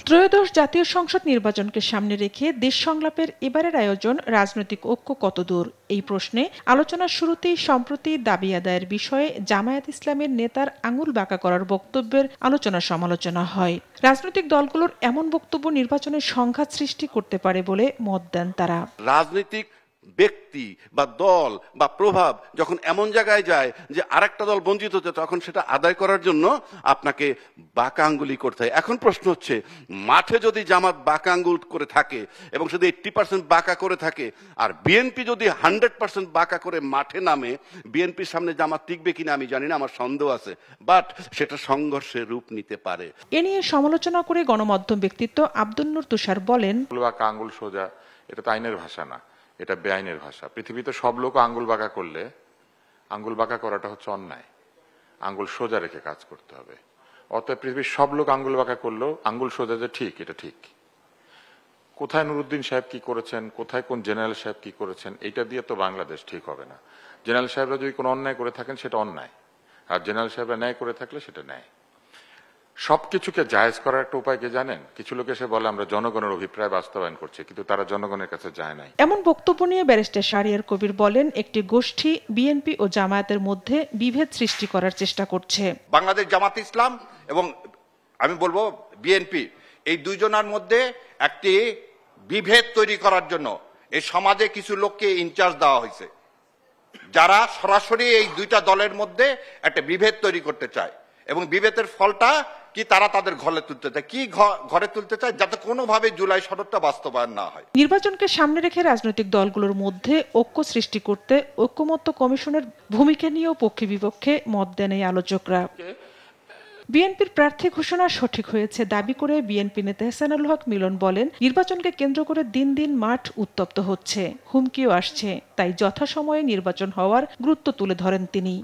ত্রয়োদশ জাতীয় সংসদ নির্বাচনকে সামনে রেখে দেশ সংলাপের এবারের আয়োজন রাজনৈতিক ঐক্য কতদূর এই প্রশ্নে আলোচনার শুরুতেই সম্প্রতি দাবি আদায়ের বিষয়ে জামায়াত ইসলামের নেতার আঙুল বাঁকা করার বক্তব্যের আলোচনা সমালোচনা হয়। রাজনৈতিক দলগুলোর এমন বক্তব্য নির্বাচনের সংঘাত সৃষ্টি করতে পারে বলে মত দেন তারা। রাজনৈতিক ব্যক্তি বা দল বা প্রভাব যখন এমন জায়গায় যায় যে আরেকটা দল বঞ্চিত হচ্ছে, তখন সেটা আদায় করার জন্য আপনাকে বাঁকা আঙ্গুলি করতে হয়। এখন প্রশ্ন হচ্ছে, মাঠে যদি জামাত বাঁকা আঙ্গুল করে থাকে এবং শুধু 80% বাঁকা করে থাকে, আর বিএনপি যদি 100% বাঁকা করে মাঠে নামে, বিএনপির সামনে জামাত টিকবে কিনা আমি জানি না, আমার সন্দেহ আছে। বাট সেটা সংঘর্ষের রূপ নিতে পারে। এ নিয়ে সমালোচনা করে গণমাধ্যম ব্যক্তিত্ব আব্দুল নূর তুষার বলেন, বাঁকা আঙ্গুল সোজা এটা তো আইনের ভাষা না, এটা বেআইনের ভাষা। পৃথিবীতে সব লোক আঙ্গুল বাঁকা করলে আঙ্গুল বাঁকা করাটা হচ্ছে অন্যায়। আঙ্গুল সোজা রেখে কাজ করতে হবে। অতএব পৃথিবীর সব লোক আঙ্গুল বাঁকা করলেও আঙ্গুল সোজা যে ঠিক, এটা ঠিক। কোথায় নুরুদ্দিন সাহেব কি করেছেন, কোথায় কোন জেনারেল সাহেব কি করেছেন, এইটা দিয়ে তো বাংলাদেশ ঠিক হবে না। জেনারেল সাহেবরা যদি কোনো অন্যায় করে থাকেন সেটা অন্যায়, আর জেনারেল সাহেবরা ন্যায় করে থাকলে সেটা ন্যায়। সবকিছুকে জায়েজ করার একটা উপায় কি জানেন? কিছু লোক এসে বলে আমরা জনগণের অভিপ্রায় বাস্তবায়ন করছি, কিন্তু তারা জনগণের কাছে যায় নাই। এমন বক্তব্য নিয়ে ব্যারিস্টার শাহরিয়ার কবির বলেন, একটি গোষ্ঠী বিএনপি ও জামায়াতের মধ্যে বিভেদ সৃষ্টি করার চেষ্টা করছে। বাংলাদেশ জামাত ইসলাম এবং আমি বলবো বিএনপি, এই দুইজনের মধ্যে একটি বিভেদ তৈরি করার জন্য এই সমাজে কিছু লোককে ইনচার্জ দেওয়া হয়েছে, যারা সরাসরি এই দুইটা দলের মধ্যে একটা বিভেদ তৈরি করতে চায়। এবং বিভেদের ফলটা কি, তারা তাদের ঘরে তুলতে চায়। কি ঘরে তুলতে চায়? যাতে কোনোভাবে জুলাই সনদটা বাস্তবায়ন না হয়। নির্বাচনকে সামনে রেখে রাজনৈতিক দলগুলোর মধ্যে ঐক্য সৃষ্টি করতে ঐক্যমত্য কমিশনের ভূমিকা নিয়েও পক্ষে বিপক্ষে মত দেন এই আলোচকরা। বিএনপির প্রার্থী ঘোষণা সঠিক হয়েছে দাবি করে বিএনপি নেতা এহসানুল হক মিলন বলেন, নির্বাচনকে কেন্দ্র করে দিন দিন মাঠ উত্তপ্ত হচ্ছে, হুমকিও আসছে, তাই যথাসময়ে নির্বাচন হওয়ার গুরুত্ব তুলে ধরেন তিনি।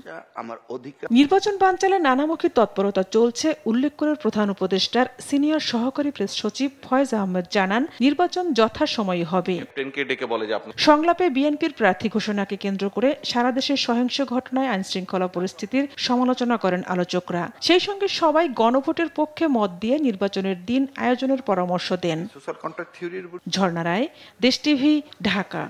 নির্বাচন বানচালে নানামুখী তৎপরতা চলছে উল্লেখ করে প্রধান উপদেষ্টার সিনিয়র সহকারী প্রেস সচিব ফয়েজ আহমেদ জানান, নির্বাচন যথাসময়ে হবে। সংলাপে বিএনপির প্রার্থী ঘোষণাকে কেন্দ্র করে সারা দেশের সহিংস ঘটনায় আইনশৃঙ্খলা পরিস্থিতির সমালোচনা করেন আলোচকরা। সেই সঙ্গে সবাই গণভোটের পক্ষে মত দিয়ে নির্বাচনের দিন আয়োজনের পরামর্শ দেন। ঝর্ণা রায়, দেশ টিভি, ঢাকা।